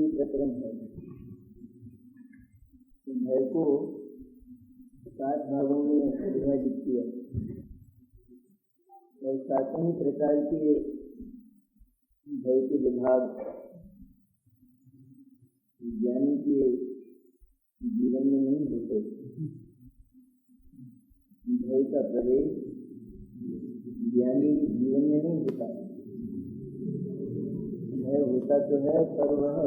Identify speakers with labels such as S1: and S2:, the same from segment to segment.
S1: ये प्रकरण है। भय को 7 भागों में विभाजित किया और 7 प्रकार के भय के विभाग ज्ञानी के जीवन में नहीं होते। भय का प्रवेश ज्ञानी के जीवन में नहीं होता। भय होता तो है पर वह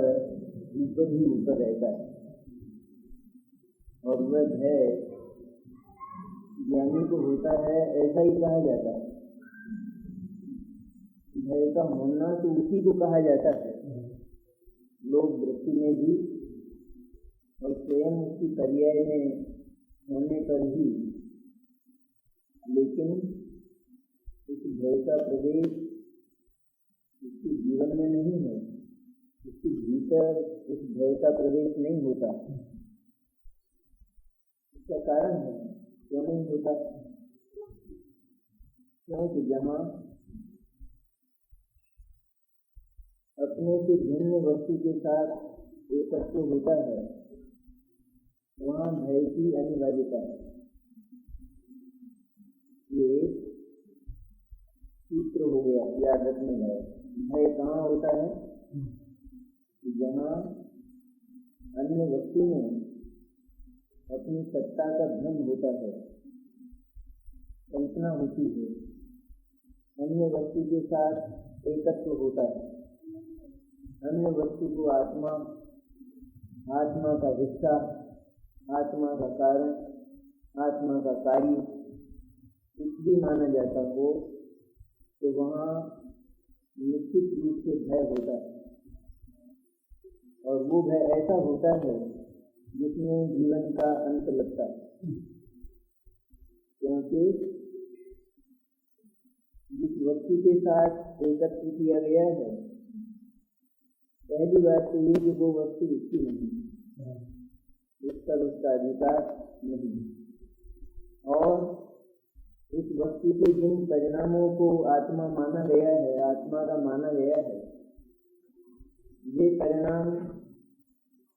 S1: ऊपर ही ऊपर रहता है और वह भय ज्ञानी को होता है, ऐसा ही कहा जाता है। भय का होना तो उसी को कहा जाता है। लोग वृत्ति में भी और स्वयं उसकी पर्याय में होने पर ही, लेकिन उस भय का प्रवेश उसके जीवन में नहीं है। उसके भीतर उस भय का प्रवेश नहीं होता। इसका कारण है क्यों नहीं होता? क्योंकि जहाँ अपने से भिन्न वस्तु के साथ एकत्व होता है वहाँ भय की अनिवार्यता है। ये सूत्र हो गया, याद रखने लायक। भय कहाँ होता है? जहाँ अन्य वस्तु में अपनी सत्ता का भ्रम होता है, कल्पना होती है, अन्य वस्तु के साथ एकत्व होता है, अन्य वस्तु को आत्मा, आत्मा का हिस्सा, आत्मा का कारण, आत्मा का कार्य कुछ भी माना जाता हो, तो वहाँ निश्चित रूप से भय होता है। और वो भय ऐसा होता है जिसमें जीवन का अंत लगता है। क्योंकि जिस वस्तु के साथ एकत्र किया गया है, पहली बात तो ये कि वो वस्तु उसकी नहीं, उस पर उसका अधिकार नहीं। और उस वस्तु के जिन परिणामों को आत्मा माना गया है, आत्मा का माना गया है, ये परिणाम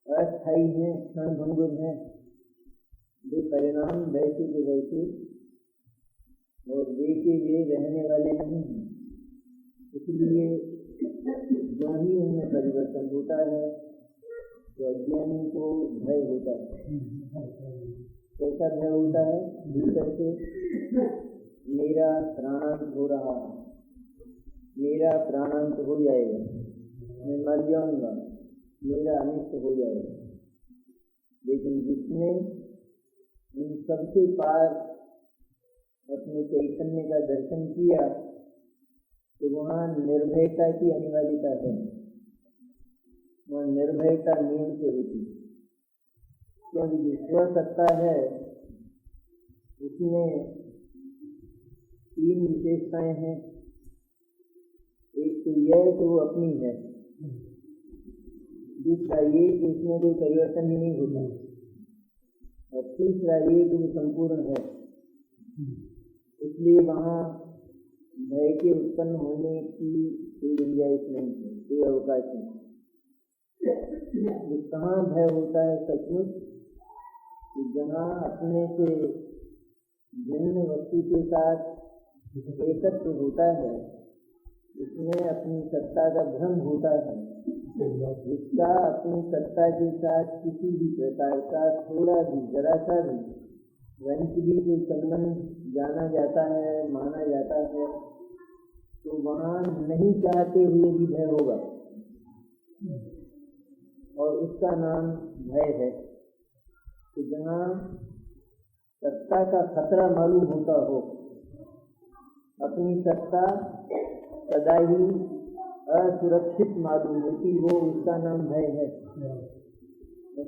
S1: अस्थायी हैं, क्षणभंगुर हैं। वे परिणाम वैसे के वैसे और वे के वे रहने वाले नहीं हैं। इसलिए जो ही उनमें परिवर्तन होता है तो अज्ञानी को भय होता है। कैसा भय होता है? भीतर से मेरा प्राणांत हो रहा है, मेरा प्राणांत हो जाएगा, मैं मर जाऊंगा, मेरा अनिष्ट हो जाएगा। लेकिन जिसने इन सबसे पार अपने चैतन्य का दर्शन किया तो वहाँ निर्भयता की अनिवार्यता है। वहाँ निर्भयता नियम से होती है। क्योंकि जो स्वसत्ता है उसमें 3 विशेषताएं हैं। एक तो यह कि वो अपनी है, दूसरा ये कि उसमें कोई परिवर्तन ही नहीं होता, और तीसरा ये कि वो संपूर्ण है। इसलिए वहाँ भय के उत्पन्न होने की कोई गुंजाइश नहीं है, कोई अवकाश नहीं। कहाँ भय होता है सचमुच? जहाँ अपने से भिन्न वस्तु के साथ एकत्र होता है, इसमें अपनी सत्ता का भ्रम होता है। इसका अपनी सत्ता के साथ किसी भी प्रकार का थोड़ा भी, जरा सा भी, वंश भी कोई संबंध जाना जाता है, माना जाता है, तो वहाँ नहीं चाहते हुए भी भय होगा और उसका नाम भय है। तो जहाँ सत्ता का खतरा मालूम होता हो, अपनी सत्ता सदा ही असुरक्षित मालूम होती हो, उसका नाम भय है।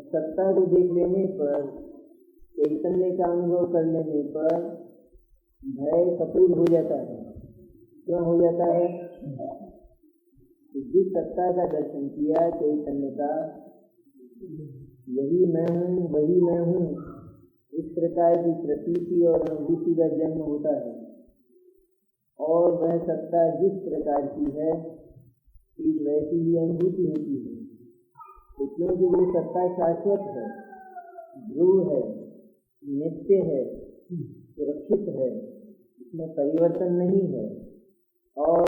S1: सत्ता को देख लेने पर, चैतन्य का अनुभव कर लेने पर भय कपूर हो जाता है। क्यों हो जाता है? जिस सत्ता का दर्शन किया चैतन्य का, यही मैं हूँ, वही मैं हूँ, इस प्रकार की प्रतीति और अनुभूति का जन्म होता है। और वह सत्ता जिस प्रकार की है, ठीक वैसी ही अनुभूति होती है। क्योंकि वो सत्ता शाश्वत है, ध्रुव है, नित्य है, सुरक्षित है, इसमें परिवर्तन नहीं है और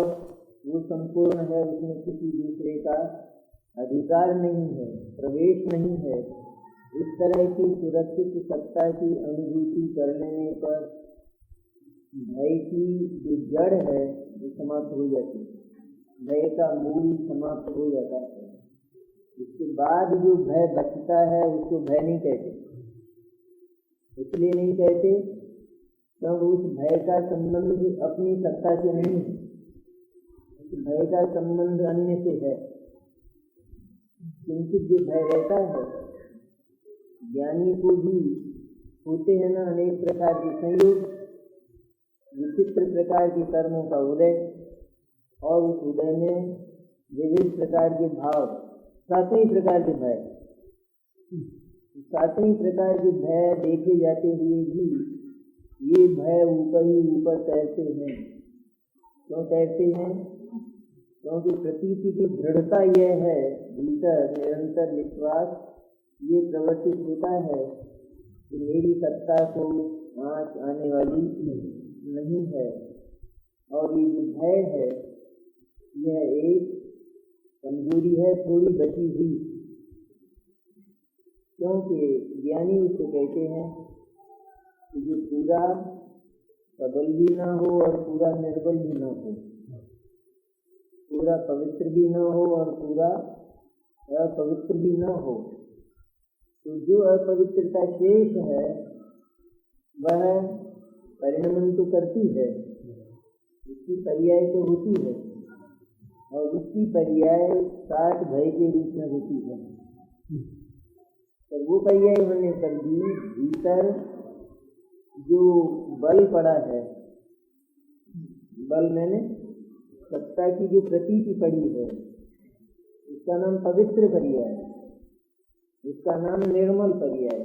S1: वो संपूर्ण है, उसमें किसी दूसरे का अधिकार नहीं है, प्रवेश नहीं है। इस तरह की सुरक्षित सत्ता की अनुभूति कर लेने पर भय की जो जड़ है वो समाप्त हो जाती है, भय का मूल समाप्त हो जाता है। इसके बाद जो भय बचता है उसको भय नहीं कहते। इसलिए नहीं कहते क्योंकि उस भय का संबंध अपनी सत्ता से नहीं है, उस भय का संबंध अन्य से है। किंतु जो भय रहता है, ज्ञानी को भी होते हैं ना अनेक प्रकार के संयोग, विचित्र प्रकार के कर्मों का उदय, और उस उदय में विविध प्रकार के भाव, 7 प्रकार के भय, 7 प्रकार के भय देखे जाते हुए भी ये भय ऊपर ही ऊपर तैरते हैं। क्यों तैरते हैं? क्योंकि प्रतीति की दृढ़ता यह है, भीतर निरंतर विश्वास ये प्रवर्तित होता है कि मेरी सत्ता को आँच आने वाली नहीं है। और ये जो भय है यह एक कमजोरी है, थोड़ी बची हुई। क्योंकि ज्ञानी उसको कहते हैं कि जो पूरा सबल भी ना हो और पूरा निर्बल भी ना हो, पूरा पवित्र भी ना हो और पूरा अपवित्र भी ना हो। तो जो अपवित्रता शेष है वह परिणमन तो करती है, उसकी पर्याय तो होती है, और उसकी पर्याय 7 भय के रूप में होती है। तो वो पर्याय होने पर भी भीतर जो बल पड़ा है, बल मैंने सत्ता की जो प्रतीति पड़ी है, उसका नाम पवित्र पर्याय, उसका नाम निर्मल पर्याय,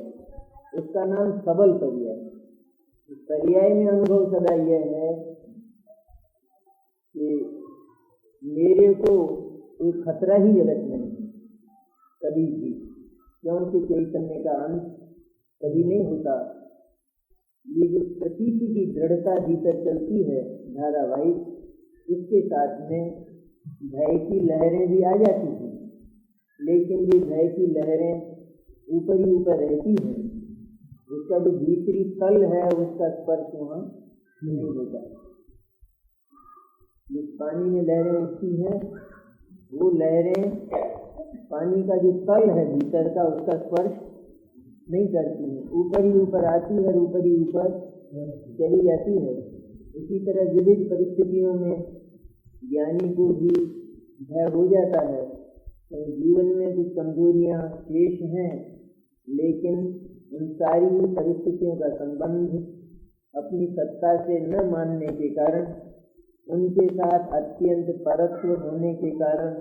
S1: उसका नाम सबल पर्याय। इस पर्याय में अनुभव सदा यह है कि मेरे को कोई खतरा ही जगत में नहीं कभी भी, क्योंकि चैतन्य का अंत कभी नहीं होता। ये जो प्रतीति की दृढ़ता भीतर चलती है धारावाहिक, इसके साथ में भय की लहरें भी आ जाती हैं, लेकिन ये भय की लहरें ऊपर ही ऊपर रहती हैं, उसका जो भीतरी तल है उसका स्पर्श वहाँ नहीं होता। जिस पानी में लहरें उठती हैं वो लहरें पानी का जो तल है भीतर का उसका स्पर्श नहीं करती है, ऊपर ही ऊपर आती है और ऊपर ही ऊपर चली जाती है। इसी तरह विविध परिस्थितियों में ज्ञानी को भी भय हो जाता है। तो जीवन में कुछ कमजोरियाँ शेष हैं, लेकिन उन सारी परिस्थितियों का संबंध अपनी सत्ता से न मानने के कारण, उनके साथ अत्यंत परत्व होने के कारण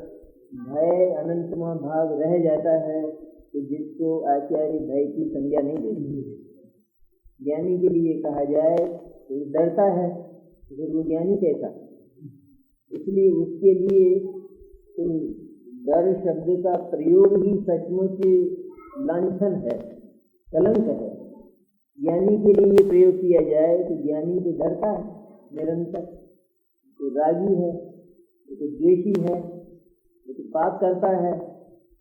S1: भय अनंतमा भाव रह जाता है, तो जिसको आचार्य भय की संज्ञा नहीं देते। ज्ञानी के लिए कहा जाए तो डरता है, फिर वो ज्ञानी कैसा? इसलिए उसके लिए तो डर शब्द का प्रयोग ही सचमुच लांछन है, कलंक है। ज्ञानी के लिए ये प्रयोग किया जाए तो ज्ञानी तो डरता है निरंतर, तो रागी है, तो द्वेषी है, तो पाप करता है,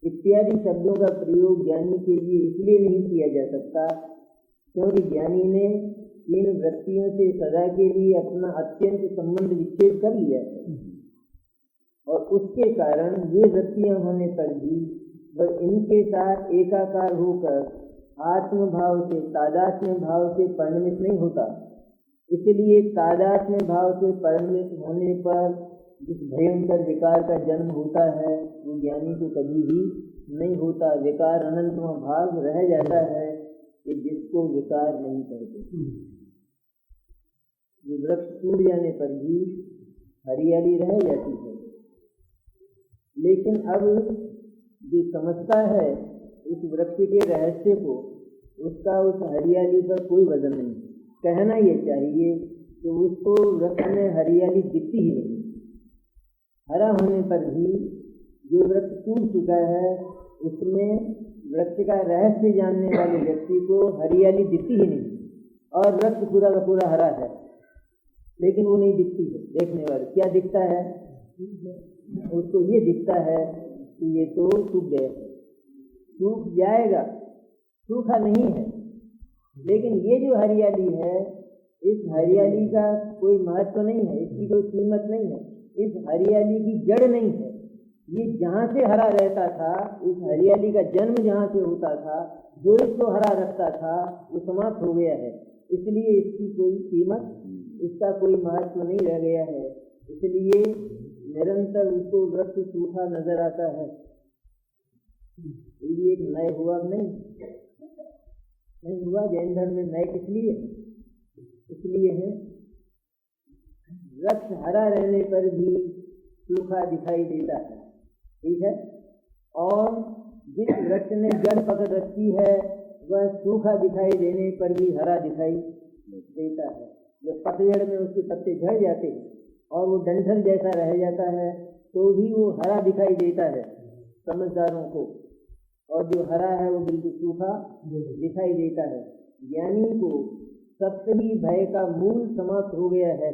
S1: इत्यादि शब्दों का प्रयोग ज्ञानी के लिए इसलिए नहीं किया जा सकता क्योंकि ज्ञानी ने इन वृत्तियों से सदा के लिए अपना अत्यंत संबंध विच्छेद कर लिया है, और उसके कारण ये वृत्तियां होने पर भी वह इनके साथ एकाकार होकर आत्मभाव से, तादात्म्य भाव से परिणमित नहीं होता। इसलिए तादात्म्य भाव से परिणमित होने पर जिस भयंकर विकार का जन्म होता है वो ज्ञानी को कभी भी नहीं होता। विकार अनंतमा भाग रह जाता है कि जिसको विकार नहीं कहते। ये वृक्ष टूट जाने पर भी हरियाली रह जाती है, लेकिन अब जो समझता है उस वृक्ष के रहस्य को, उसका उस हरियाली पर कोई वजन नहीं। कहना ये चाहिए कि उसको वृक्ष में हरियाली दिखती ही नहीं। हरा होने पर भी जो वृक्ष टूट चुका है उसमें वृक्ष का रहस्य जानने वाले व्यक्ति को हरियाली दिखती ही नहीं, और वृक्ष पूरा का पूरा हरा है, लेकिन वो नहीं दिखती है देखने वाले। क्या दिखता है उसको? ये दिखता है कि ये तो सूख गया, सूख जाएगा, सूखा नहीं है। लेकिन ये जो हरियाली है, इस हरियाली का कोई महत्व नहीं है, इसकी कोई कीमत नहीं है, इस हरियाली की जड़ नहीं है। ये जहाँ से हरा रहता था, इस हरियाली का जन्म जहाँ से होता था, जो इसको हरा रखता था, वो समाप्त हो गया है। इसलिए इसकी कोई कीमत, इसका कोई महत्व नहीं रह गया है। इसलिए निरंतर उसको वृक्ष सूखा नजर आता है। ये एक नए हुआ नहीं हुआ जैन धर्म में नए किस लिए? इसलिए है वृक्ष हरा रहने पर भी सूखा दिखाई देता है, ठीक है। और जिस वृक्ष ने जड़ पकड़ रखी है वह सूखा दिखाई देने पर भी हरा दिखाई देता है। जब पतझड़ में उसके पत्ते झड़ जाते हैं और वो डंठल जैसा रह जाता है, तो भी वो हरा दिखाई देता है समझदारों को, और जो हरा है वो बिल्कुल सूखा दिखाई देता है। ज्ञानी को सप्तही भय का मूल समाप्त हो गया है,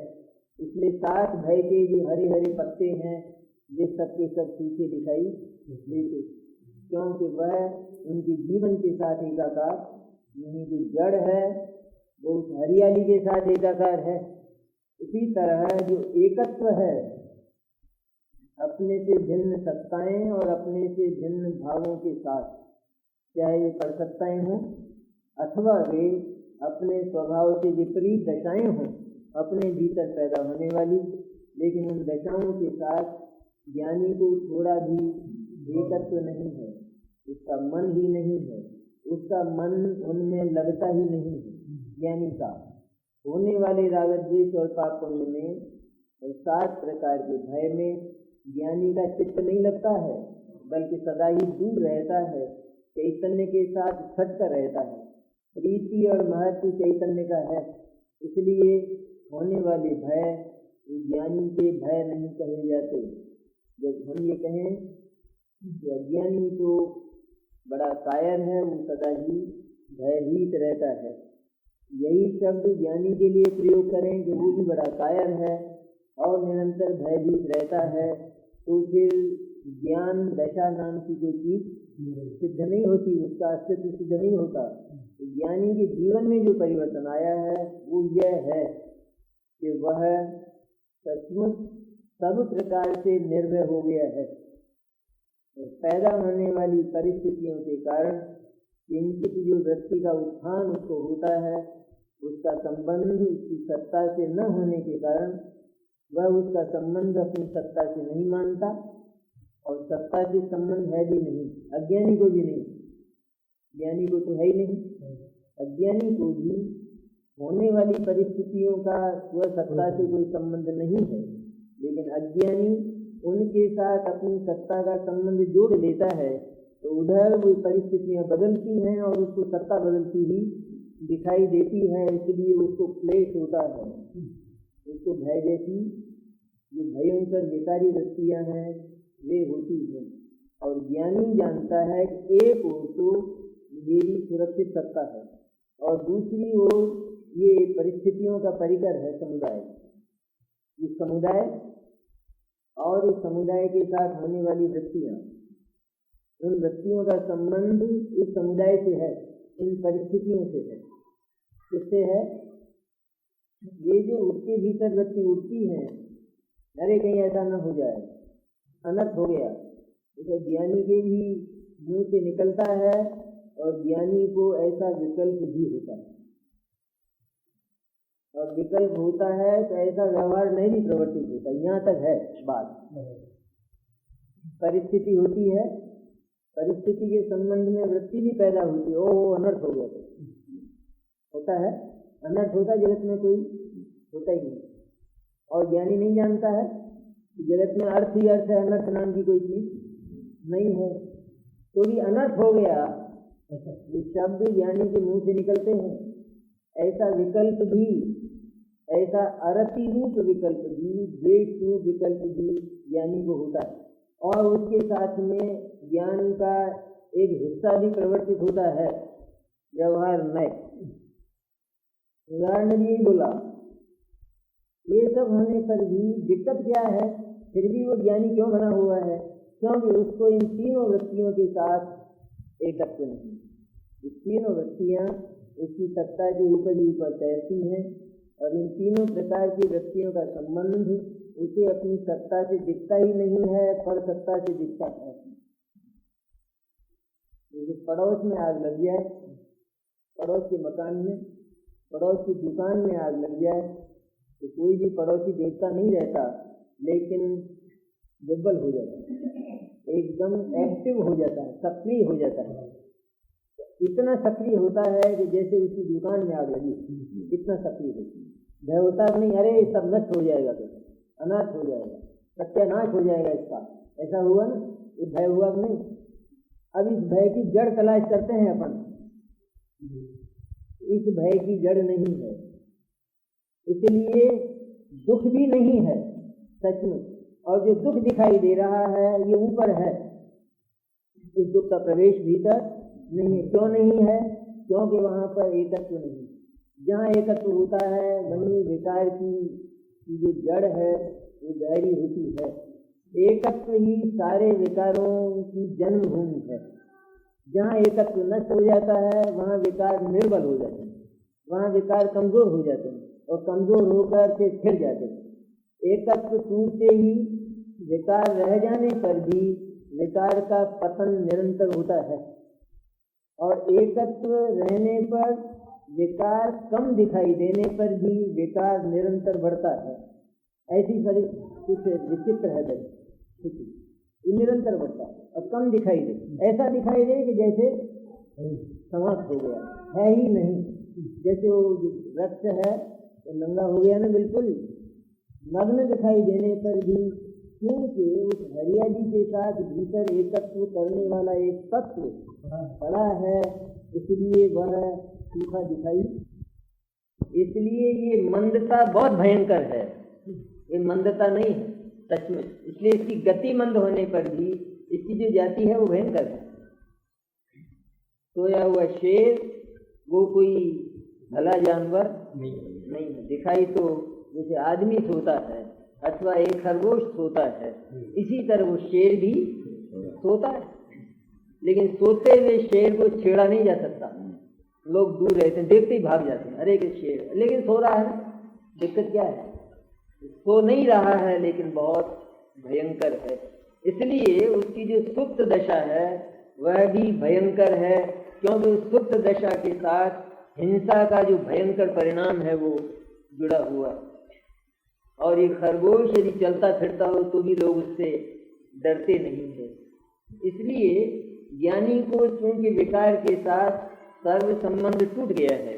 S1: इसलिए 7 भय के जो हरे हरे पत्ते हैं ये सबके सब सूखे दिखाई देते, क्योंकि वह उनके जीवन के साथ एकाकार नहीं। जो जड़ है वो उस हरियाली के साथ एकाकार है। इसी तरह जो एकत्व है, अपने से भिन्न सत्ताएं और अपने से भिन्न भावों के साथ, चाहे वे परसत्ताएं हों अथवा वे अपने स्वभाव से विपरीत दशाएं हों, अपने भीतर पैदा होने वाली, लेकिन उन दशाओं के साथ ज्ञानी को थोड़ा भी एकत्व नहीं है, उसका मन ही नहीं है, उसका मन उनमें लगता ही नहीं है। ज्ञानी का होने वाले राग द्वेष और पाप पुण्य में और 7 प्रकार के भय में ज्ञानी का चित्त नहीं लगता है, बल्कि सदा ही दूर रहता है, चैतन्य के साथ खटका रहता है। प्रीति और महत्व चैतन्य का है, इसलिए होने वाले भय ज्ञानी के भय नहीं कहे जाते। जब हम ये कहें कि अज्ञानी तो बड़ा कायर है, वो सदा ही भयभीत रहता है, यही शब्द ज्ञानी के लिए प्रयोग करें कि वो भी बड़ा कायर है और निरंतर भयभीत रहता है, तो फिर ज्ञान दशा नाम की कोई चीज सिद्ध नहीं होती, उसका अस्तित्व सिद्ध नहीं होता। ज्ञानी के जीवन में जो परिवर्तन आया है वो यह है कि वह सचमुच सब प्रकार से निर्भय हो गया है। पैदा होने वाली परिस्थितियों के कारण किंचित जो व्यक्ति का उत्थान उसको होता है, उसका संबंध उसकी सत्ता से न होने के कारण वह उसका संबंध अपनी सत्ता से नहीं मानता, और सत्ता से संबंध है भी नहीं, अज्ञानी को भी नहीं। ज्ञानी को तो है ही नहीं, अज्ञानी को भी होने वाली परिस्थितियों का वह सत्ता से कोई संबंध नहीं है, लेकिन अज्ञानी उनके साथ अपनी सत्ता का संबंध जोड़ लेता है, तो उधर वो परिस्थितियां बदलती हैं और उसको सत्ता बदलती ही दिखाई देती है, इसलिए उसको क्लेश होता है, उसको भय जैसी जो भयंकर विकारी वृत्तियां हैं वे होती हैं। और ज्ञानी जानता है कि एक ओर तो मेरी सुरक्षित सत्ता है और दूसरी ओर ये परिस्थितियों का परिकर है समुदाय। इस समुदाय और इस समुदाय के साथ होने वाली वृत्तियां, उन वृत्तियों का संबंध इस समुदाय से है, इन परिस्थितियों से है। किससे है? ये जो उसके भीतर वृत्ति उठती है, अरे कहीं ऐसा न हो जाए, अनर्थ हो गया, तो ज्ञानी के भी मुंह से निकलता है और ज्ञानी को ऐसा विकल्प भी होता है, और विकल्प होता है तो ऐसा व्यवहार नहीं भी प्रवर्तित होता। यहाँ तक है बात। परिस्थिति होती है, परिस्थिति के संबंध में वृत्ति भी पैदा होती है, ओ अनर्थ हो गया, होता है अनर्थ होता, जगत में कोई होता ही नहीं। और ज्ञानी नहीं जानता है कि जगत में अर्थ ही अर्थ है, अनर्थ नाम की कोई चीज नहीं है, तो भी अनर्थ हो गया। ये शब्द ज्ञानी के मुंह से निकलते हैं। ऐसा विकल्प भी, ऐसा अरति रूप विकल्प भी, द्वेष रूप विकल्प भी ज्ञानी को होता है, और उसके साथ में ज्ञान का एक हिस्सा भी परिवर्तित होता है, व्यवहार नए। उदाहरण यही बोला, ये सब होने पर भी दिक्कत क्या है, फिर भी वो ज्ञानी क्यों बना हुआ है? क्योंकि उसको इन तीनों वृत्तियों के साथ एकत्व नहीं। ये तीनों वृत्तियाँ उसकी सत्ता के ऊपर ही ऊपर तैरती हैं और इन तीनों प्रकार की वृत्तियों का संबंध उसे अपनी सत्ता से दिखता ही नहीं है, पर सत्ता से दिखता है। जैसे पड़ोस में आग लग जाए, पड़ोस के मकान में, पड़ोस की दुकान में आग लग जाए तो कोई भी पड़ोसी देखता नहीं रहता, लेकिन जब्बल हो जाता है, एकदम एक्टिव हो जाता है, सक्रिय हो जाता है। इतना सक्रिय होता है कि जैसे उसकी दुकान में आग लगी, इतना सक्रिय होती है। भय होता नहीं, अरे सब नष्ट हो जाएगा, तो अनाथ हो जाएगा, सत्यानाश हो जाएगा इसका, ऐसा हुआ ना, ये भय हुआ नहीं। अब इस भय की जड़ तलाश करते हैं अपन, इस भय की जड़ नहीं है, इसलिए दुख भी नहीं है सच में, और जो दुख दिखाई दे रहा है ये ऊपर है, इस दुख का प्रवेश भीतर नहीं है। क्यों नहीं है? क्योंकि वहाँ पर एकत्व नहीं। जहाँ एकत्व होता है वहीं विकार की जो जड़ है वो गहरी होती है। एकत्व ही सारे विकारों की जन्मभूमि है। जहाँ एकत्व नष्ट हो जाता है वहाँ विकार निर्बल हो जाते हैं, वहाँ विकार कमजोर हो जाते हैं और कमजोर होकर के फिर जाते हैं। एकत्व टूटते ही विकार रह जाने पर भी विकार का पतन निरंतर होता है, और एकत्व रहने पर विकार कम दिखाई देने पर भी विकार निरंतर बढ़ता है। ऐसी कुछ विचित्र है, ये निरंतर बढ़ता है और कम दिखाई दे, ऐसा दिखाई दे कि जैसे समाप्त हो गया, है ही नहीं। जैसे वो वृक्ष है तो नंगा हो गया ना, बिल्कुल नग्न दिखाई देने पर भी, क्योंकि उस हरियाली के साथ भीतर एकत्व करने वाला एक तत्व पड़ा है, इसलिए वह सूखा दिखाई। इसलिए ये मंदता बहुत भयंकर है, ये मंदता नहीं है सच में। इसलिए इसकी गति मंद होने पर भी इसकी जो जाति है वो भयंकर है। सोया हुआ शेर वो कोई भला जानवर नहीं है, दिखाई तो जैसे आदमी सोता है अथवा एक खरगोश सोता है, इसी तरह वो शेर भी सोता है, लेकिन सोते हुए शेर को छेड़ा नहीं जा सकता। लोग दूर रहते हैं, देखते ही भाग जाते हैं, अरे कि शेर, लेकिन सो रहा है। दिक्कत क्या है? सो नहीं रहा है लेकिन बहुत भयंकर है। इसलिए उसकी जो सुप्त दशा है वह भी भयंकर है, क्योंकि उस सुप्त दशा के साथ हिंसा का जो भयंकर परिणाम है वो जुड़ा हुआ है। और ये खरगोश यदि चलता फिरता हो तो भी लोग उससे डरते नहीं है। इसलिए ज्ञानी को चूंकि विकार के साथ सर्व संबंध टूट गया है,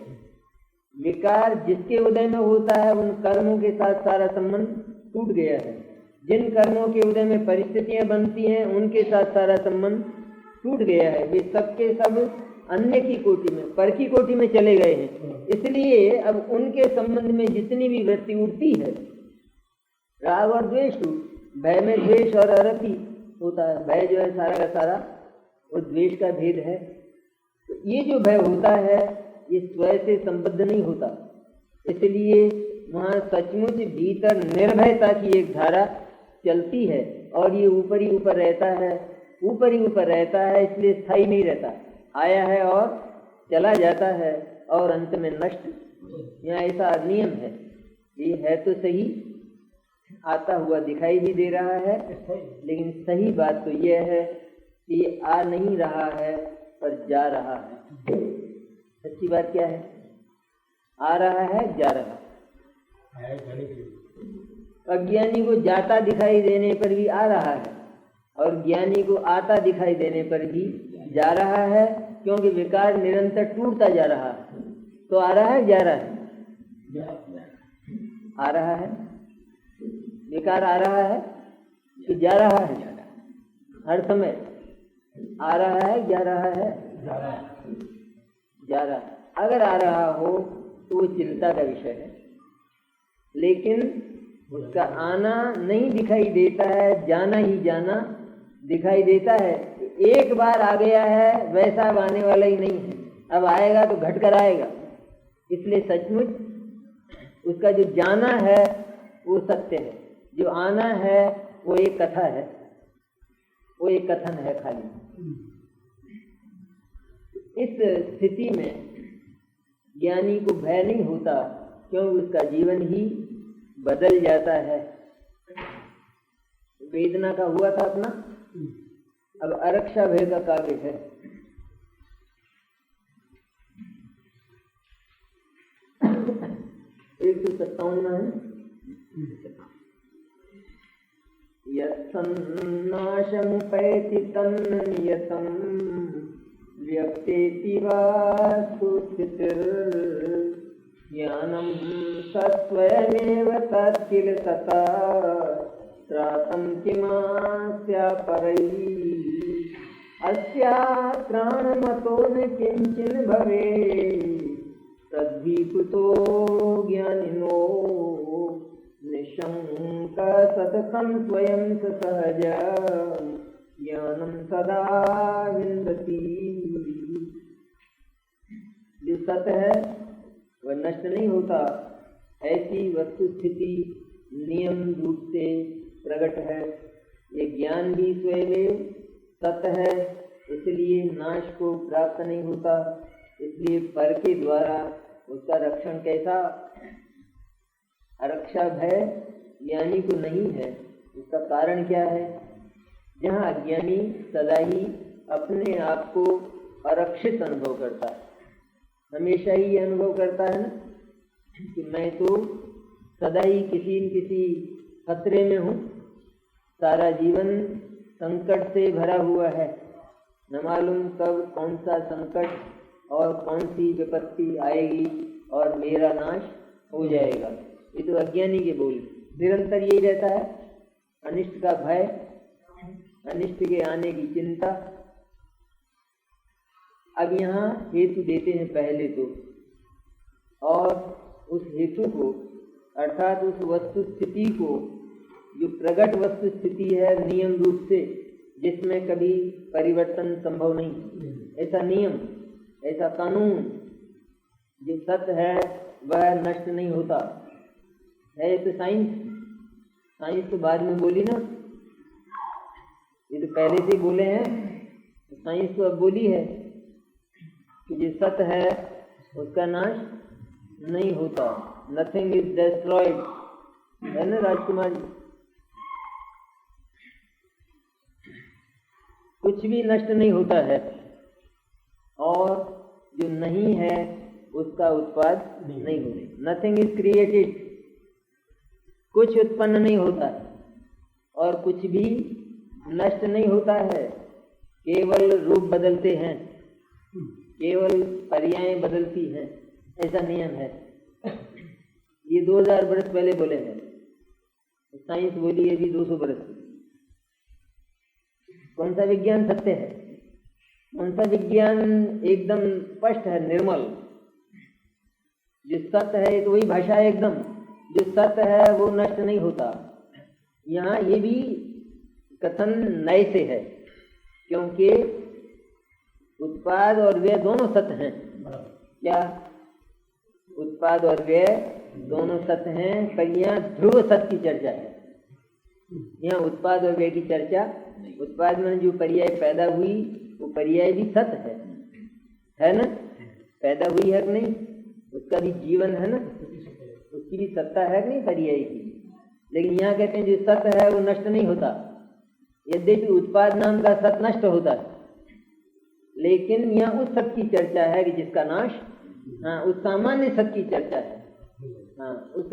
S1: विकार जिसके उदय में होता है उन कर्मों के साथ सारा संबंध टूट गया है। जिन कर्मों के उदय में परिस्थितियां बनती हैं उनके साथ सारा संबंध टूट गया है। वे सबके सब अन्य की कोटि में, पर की कोटि में चले गए हैं। इसलिए अब उनके संबंध में जितनी भी वृत्ति उठती है, राग और द्वेष, भय में द्वेष और अरति होता है। भय जो है सारा का सारा वो द्वेष का भेद है। तो ये जो भय होता है ये स्वयं से संबद्ध नहीं होता, इसलिए वहाँ सचमुच भीतर निर्भयता की एक धारा चलती है और ये ऊपर ही ऊपर रहता है, ऊपर ही ऊपर रहता है, इसलिए स्थायी नहीं रहता। आया है और चला जाता है और अंत में नष्ट। यहाँ ऐसा नियम है। ये है तो सही, आता हुआ दिखाई भी दे रहा है, लेकिन सही बात तो यह है कि ये आ नहीं रहा है पर जा रहा है। सच्ची बात क्या है? आ रहा है, जा रहा है। अज्ञानी को जाता दिखाई देने पर भी आ रहा है और ज्ञानी को आता दिखाई देने पर भी जा रहा है, क्योंकि विकार निरंतर टूटता जा रहा है। तो आ रहा है, जा रहा है, आ रहा है। विकार आ रहा है कि जा रहा है? हर समय आ रहा है, जा रहा है, जा रहा है। अगर आ रहा हो तो वो चिंता का विषय है, लेकिन उसका आना नहीं दिखाई देता है, जाना ही जाना दिखाई देता है, एक बार आ गया है वैसा अब आने वाला ही नहीं है, अब आएगा तो घट कर आएगा। इसलिए सचमुच उसका जो जाना है वो सत्य है, जो आना है वो एक कथा है, वो एक कथन है खाली। इस स्थिति में ज्ञानी को भय नहीं होता, क्योंकि उसका जीवन ही बदल जाता है। वेदना का हुआ था अपना, अब अरक्षा भय का काव्य है। एक 157 है। यत्सन्नाशमुपैति तन्नियतं व्यक्तेति वा सुस्थितिर्ज्ञानं सस्वयमेव तत्किल तथा त्रातं किमास्यापरैः अस्यात्राणमतो न किंचिन भवेत् तद्विकुतो ज्ञानिनो निशंक सततं स्वयं सहज ज्ञानं सदा विन्दति। जो सत है वह नष्ट नहीं होता, ऐसी वस्तु स्थिति नियम रूप से प्रकट है। ये ज्ञान भी स्वयं सत है, इसलिए नाश को प्राप्त नहीं होता। इसलिए पर के द्वारा उसका रक्षण कैसा? अरक्षा भय ज्ञानी को नहीं है। उसका कारण क्या है? जहाँ अज्ञानी सदा ही अपने आप को अरक्षित अनुभव करता है, हमेशा ही ये अनुभव करता है ना कि मैं तो सदा ही किसी न किसी खतरे में हूँ, सारा जीवन संकट से भरा हुआ है, न मालूम कब कौन सा संकट और कौन सी विपत्ति आएगी और मेरा नाश हो जाएगा। ये तो अज्ञानी के बोल, निरंतर यही रहता है, अनिष्ट का भय, अनिष्ट के आने की चिंता। अब यहाँ हेतु देते हैं पहले तो, और उस हेतु को अर्थात उस वस्तु स्थिति को, जो प्रकट वस्तु स्थिति है नियम रूप से, जिसमें कभी परिवर्तन संभव नहीं, ऐसा नियम, ऐसा कानून जो सत्य है वह नष्ट नहीं होता है। तो साइंस तो बाद में बोली ना, ये तो पहले से बोले हैं, तो साइंस तो अब बोली है कि जो सत्य है उसका नाश नहीं होता। नथिंग इज डिस्ट्रॉयड, है ना राजकुमार जी? कुछ भी नष्ट नहीं होता है, और जो नहीं है उसका उत्पाद नहीं होता। नथिंग इज क्रिएटेड, कुछ उत्पन्न नहीं होता है और कुछ भी नष्ट नहीं होता है, केवल रूप बदलते हैं, केवल पर्यायें बदलती हैं, ऐसा नियम है। ये 2000 वर्ष पहले बोले हैं, साइंस बोली है जी 200 वर्ष। कौन सा विज्ञान सत्य है? कौन सा विज्ञान एकदम स्पष्ट है, निर्मल? जो सत्य है तो वही भाषा है एकदम, जो सत्य है वो नष्ट नहीं होता। यहाँ ये भी कथन नए से है, क्योंकि उत्पाद और व्यय दोनों सत्य हैं। क्या उत्पाद और व्यय दोनों सत्य हैं, पर यहाँ ध्रुव सत्य की चर्चा है। यहाँ उत्पाद और व्यय की चर्चा, उत्पाद में जो पर्याय पैदा हुई वो पर्याय भी सत्य है ना? पैदा हुई है कि नहीं? उसका भी जीवन है ना, उसकी भी सत्ता है कि नहीं पर्याय की? लेकिन यहाँ कहते हैं जो सत्य है वो नष्ट नहीं होता। यद्यपि उत्पाद नाम का सत्य नष्ट होता है, लेकिन यहाँ उस सत्य की चर्चा है कि जिसका नाश, हाँ, उस सामान्य सत्य की चर्चा है। हाँ, उस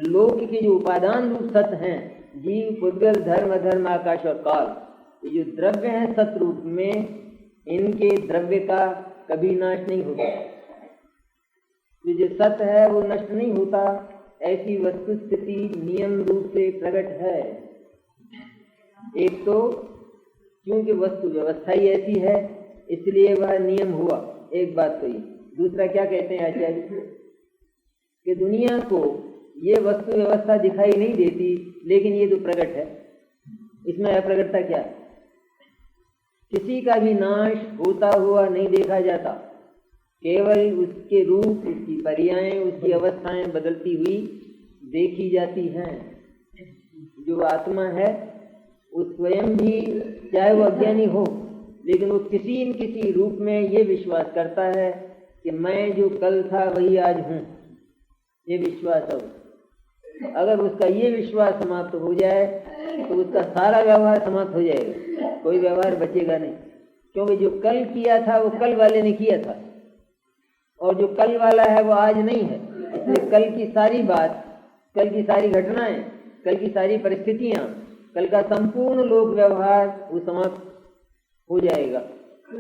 S1: लोक के जो उपादान रूप सत्य हैं, जीव, पुद्गल, धर्म, अधर्म, आकाश और काल, ये जो द्रव्य हैं सत्य रूप में, इनके द्रव्य का कभी नाश नहीं होता। तो जो सत्य है वो नष्ट नहीं होता, ऐसी वस्तु स्थिति नियम रूप से प्रकट है। एक तो क्योंकि वस्तु व्यवस्था ही ऐसी है, इसलिए वह नियम हुआ, एक बात तो ये। दूसरा क्या कहते हैं आचार्य कि दुनिया को ये वस्तु व्यवस्था दिखाई नहीं देती, लेकिन ये तो प्रकट है, इसमें अप्रकटता क्या है? किसी का भी नाश होता हुआ नहीं देखा जाता, केवल उसके रूप, उसकी पर्यायें, उसकी अवस्थाएं बदलती हुई देखी जाती हैं। जो आत्मा है वो स्वयं भी, चाहे वो अज्ञानी हो, लेकिन वो किसी न किसी रूप में ये विश्वास करता है कि मैं जो कल था वही आज हूँ। ये विश्वास हो, अगर उसका ये विश्वास समाप्त हो जाए तो उसका सारा व्यवहार समाप्त हो जाएगा, कोई व्यवहार बचेगा नहीं। क्योंकि जो कल किया था वो कल वाले ने किया था, और जो कल वाला है वो आज नहीं है। इसलिए कल की सारी बात, कल की सारी घटनाएं, कल की सारी परिस्थितियां, कल का संपूर्ण लोक व्यवहार वो समाप्त हो जाएगा,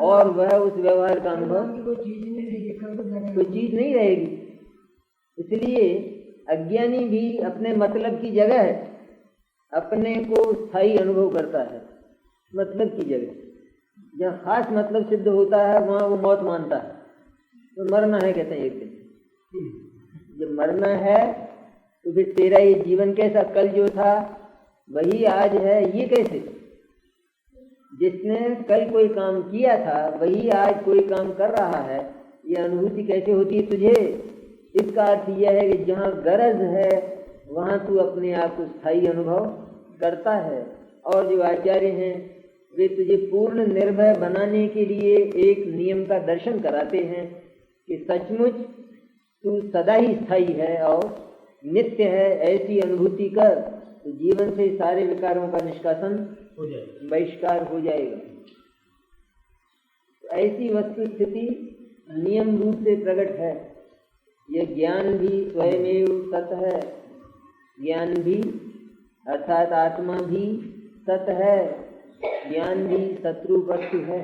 S1: और वह उस व्यवहार का अनुभव कोई चीज नहीं रहेगी। इसलिए अज्ञानी भी अपने मतलब की जगह अपने को स्थायी अनुभव करता है। मतलब की जगह जहाँ खास मतलब सिद्ध होता है वहाँ वो मौत मानता है। तो मरना है कहते हैं एक दिन, जब मरना है तो फिर तेरा ये जीवन कैसा, कल जो था वही आज है, ये कैसे? जिसने कल कोई काम किया था वही आज कोई काम कर रहा है, ये अनुभूति कैसे होती है तुझे? इसका अर्थ यह है कि जहाँ गरज है वहाँ तू अपने आप को स्थायी अनुभव करता है। और जो आचार्य हैं वे तुझे पूर्ण निर्भय बनाने के लिए एक नियम का दर्शन कराते हैं कि सचमुच तू सदा ही स्थायी है और नित्य है। ऐसी अनुभूति कर तो जीवन से सारे विकारों का निष्कासन हो जाएगा, बहिष्कार हो जाएगा। ऐसी वस्तु स्थिति नियम रूप से प्रकट है। यह ज्ञान भी स्वयमेव सत है, ज्ञान भी अर्थात आत्मा भी सत है, ज्ञान भी शत्रु वस्तु है।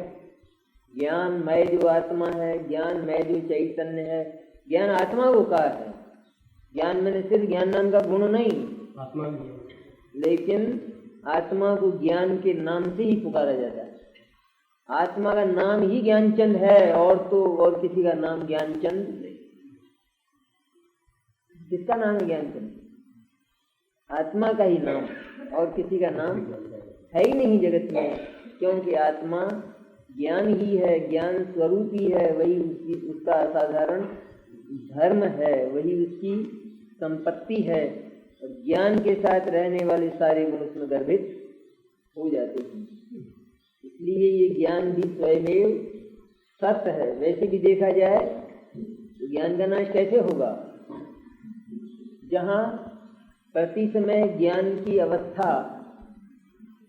S1: ज्ञान मय जो आत्मा है, ज्ञान मय जो चैतन्य है, ज्ञान आत्मा को कहा है। ज्ञान मैंने सिर्फ ज्ञान नाम का गुण नहीं, आत्मा भी, लेकिन आत्मा को ज्ञान के नाम से ही पुकारा जाता है। आत्मा का नाम ही ज्ञानचंद है, और किसी का नाम ज्ञानचंद नहीं। किसका नाम है ज्ञानचंद? आत्मा का ही नाम, और किसी का नाम है ही नहीं जगत में। क्योंकि आत्मा ज्ञान ही है, ज्ञान स्वरूप ही है, वही उसका असाधारण धर्म है, वही उसकी संपत्ति है। और ज्ञान के साथ रहने वाले सारे गुण उसमें गर्भित हो जाते हैं। इसलिए ये ज्ञान भी स्वयमेव सत्य है। वैसे भी देखा जाए तो ज्ञान का नाश कैसे होगा? जहाँ प्रति समय ज्ञान की अवस्था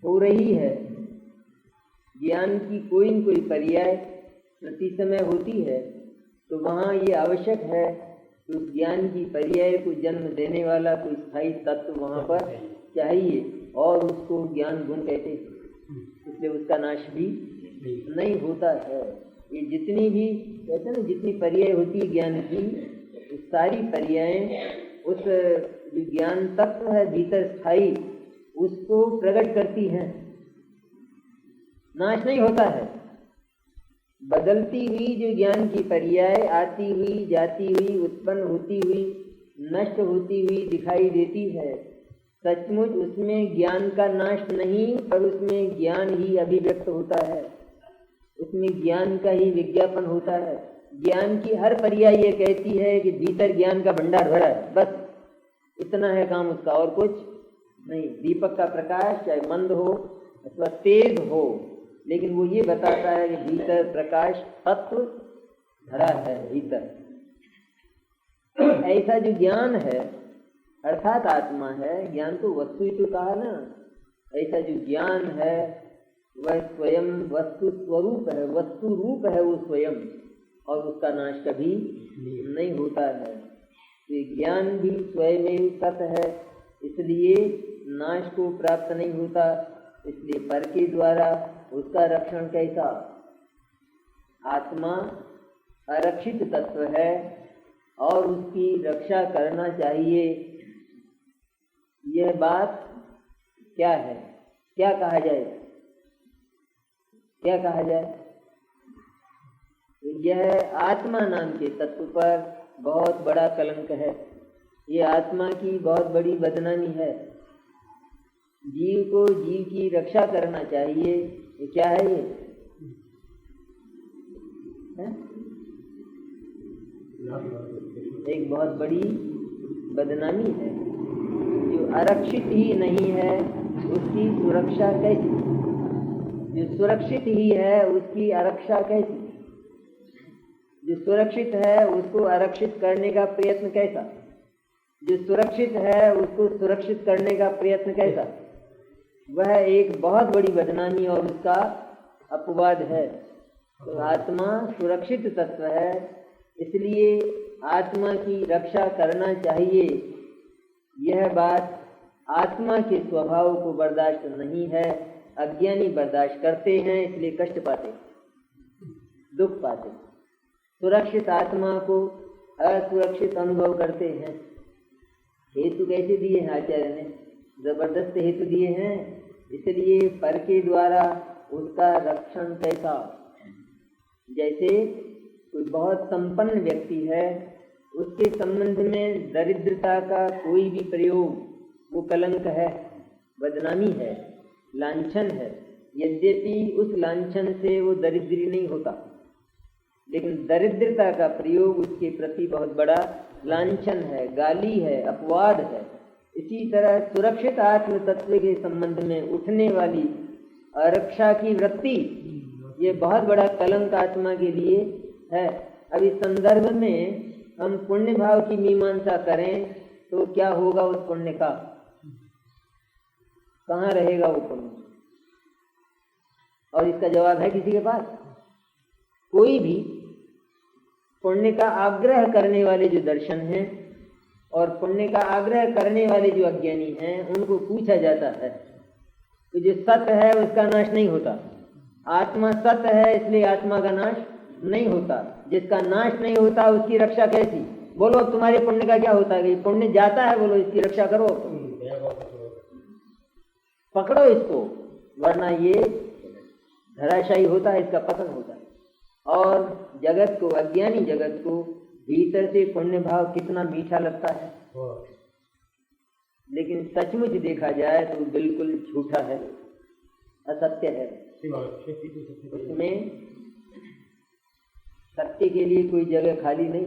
S1: हो रही है, ज्ञान की कोई न कोई पर्याय प्रति समय होती है, तो वहाँ ये आवश्यक है कि उस ज्ञान की पर्याय को जन्म देने वाला कोई स्थायी तत्व वहाँ पर चाहिए, और उसको ज्ञान गुण कहते हैं। इसलिए उसका नाश भी नहीं होता है। ये जितनी भी कहते हैं ना, जितनी पर्याय होती है ज्ञान की, सारी पर्यायें उस ज्ञान तत्व है भीतर स्थायी, उसको प्रकट करती हैं। नाश नहीं होता है। बदलती हुई जो ज्ञान की पर्याय आती हुई, जाती हुई, उत्पन्न होती हुई, नष्ट होती हुई दिखाई देती है, सचमुच उसमें ज्ञान का नाश नहीं, पर उसमें ज्ञान ही अभिव्यक्त होता है, उसमें ज्ञान का ही विज्ञापन होता है। ज्ञान की हर पर्याय ये कहती है कि भीतर ज्ञान का भंडार भरा है, बस इतना है काम उसका, और कुछ नहीं। दीपक का प्रकाश चाहे मंद हो अथवा तेज हो, लेकिन वो ये बताता है कि भीतर प्रकाश तत्व भरा है भीतर। ऐसा जो ज्ञान है अर्थात आत्मा है, ज्ञान तो वस्तु ही तो कहा ना, ऐसा जो ज्ञान है वह स्वयं वस्तु स्वरूप है, वस्तु रूप है वो स्वयं, और उसका नाश कभी नहीं होता है। तो ज्ञान भी स्वयं सत है, इसलिए नाश को प्राप्त नहीं होता। इसलिए पर के द्वारा उसका रक्षण कैसा? आत्मा अरक्षित तत्व है और उसकी रक्षा करना चाहिए। यह बात क्या है? क्या कहा जाए? क्या कहा जाए? यह आत्मा नाम के तत्व पर बहुत बड़ा कलंक है। ये आत्मा की बहुत बड़ी बदनामी है। जीव को जीव की रक्षा करना चाहिए। ये क्या है? ये है? एक बहुत बड़ी बदनामी है। जो आरक्षित ही नहीं है उसकी सुरक्षा कैसी? जो सुरक्षित ही है उसकी आरक्षा कैसी? जो सुरक्षित है उसको आरक्षित करने का प्रयत्न कैसा? जो सुरक्षित है उसको सुरक्षित करने का प्रयत्न कैसा? वह एक बहुत बड़ी बदनामी और उसका अपवाद है। तो आत्मा सुरक्षित तत्व है, इसलिए आत्मा की रक्षा करना चाहिए। यह बात आत्मा के स्वभाव को बर्दाश्त नहीं है। अज्ञानी बर्दाश्त करते हैं, इसलिए कष्ट पाते, दुख पाते। सुरक्षित आत्मा को असुरक्षित अनुभव करते हैं। हेतु कैसे दिए हैं आचार्य ने? जबरदस्त हेतु दिए हैं। इसलिए पर के द्वारा उसका रक्षण कैसा? जैसे कोई बहुत संपन्न व्यक्ति है, उसके संबंध में दरिद्रता का कोई भी प्रयोग वो कलंक है, बदनामी है, लांछन है। यद्यपि उस लांछन से वो दरिद्री नहीं होता, लेकिन दरिद्रता का प्रयोग उसके प्रति बहुत बड़ा लांछन है, गाली है, अपवाद है। इसी तरह सुरक्षित आत्म तत्व के संबंध में उठने वाली आरक्षा की वृत्ति, ये बहुत बड़ा कलंक आत्मा के लिए है। अब इस संदर्भ में हम पुण्य भाव की मीमांसा करें तो क्या होगा उस पुण्य का? कहाँ रहेगा वो पुण्य? और इसका जवाब है किसी के पास? कोई भी पुण्य का आग्रह करने वाले जो दर्शन हैं और पुण्य का आग्रह करने वाले जो अज्ञानी हैं, उनको पूछा जाता है तो जो सत्य है उसका नाश नहीं होता। आत्मा सत्य है, इसलिए आत्मा का नाश नहीं होता। जिसका नाश नहीं होता उसकी रक्षा कैसी? बोलो अब तुम्हारे पुण्य का क्या होता है? पुण्य जाता है, बोलो इसकी रक्षा करो, पकड़ो इसको, वरना ये धराशायी होता है, इसका पतन होता है। और जगत को, अज्ञानी जगत को भीतर से पुण्य भाव कितना मीठा लगता है, लेकिन सचमुच देखा जाए तो बिल्कुल झूठा है, असत्य है। उसमें सत्य के लिए कोई जगह खाली नहीं।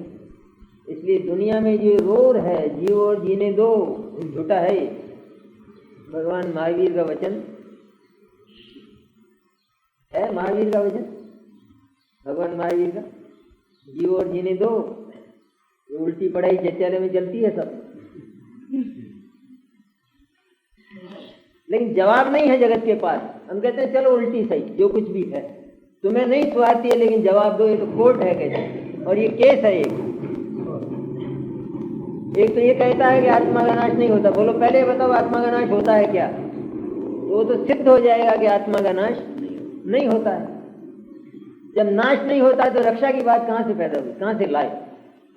S1: इसलिए दुनिया में जो रोर है, जियो और जीने दो, झूठा है। भगवान महावीर का वचन है, महावीर का वचन, भगवान महावीर का, जियो और जीने दो। ये उल्टी पढ़ाई चैत्यालय में चलती है सब, लेकिन जवाब नहीं है जगत के पास। हम कहते हैं चलो उल्टी सही, जो कुछ भी है तुम्हें नहीं सुहाती है, लेकिन जवाब दो। ये तो कोर्ट है कहते, और ये केस है। एक तो ये कहता है कि आत्मा का नाश नहीं होता। बोलो पहले बताओ आत्मा का नाश होता है क्या? तो तो सिद्ध हो जाएगा कि आत्मा का नाश नहीं होता है। जब नाश नहीं होता है तो रक्षा की बात कहाँ से पैदा हुई, कहाँ से लाए?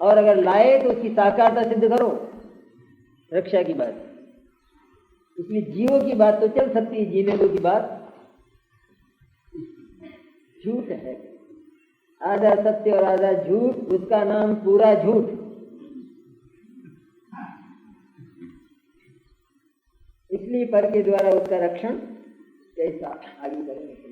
S1: और अगर लाए तो उसकी साकारता सिद्ध करो, रक्षा की बात। इसलिए जीवों की बात तो चल सकती है, जीने दो की बात झूठ है। आधा सत्य और आधा झूठ, उसका नाम पूरा झूठ। इसलिए पर के द्वारा उसका रक्षण कैसा आगे करेंगे।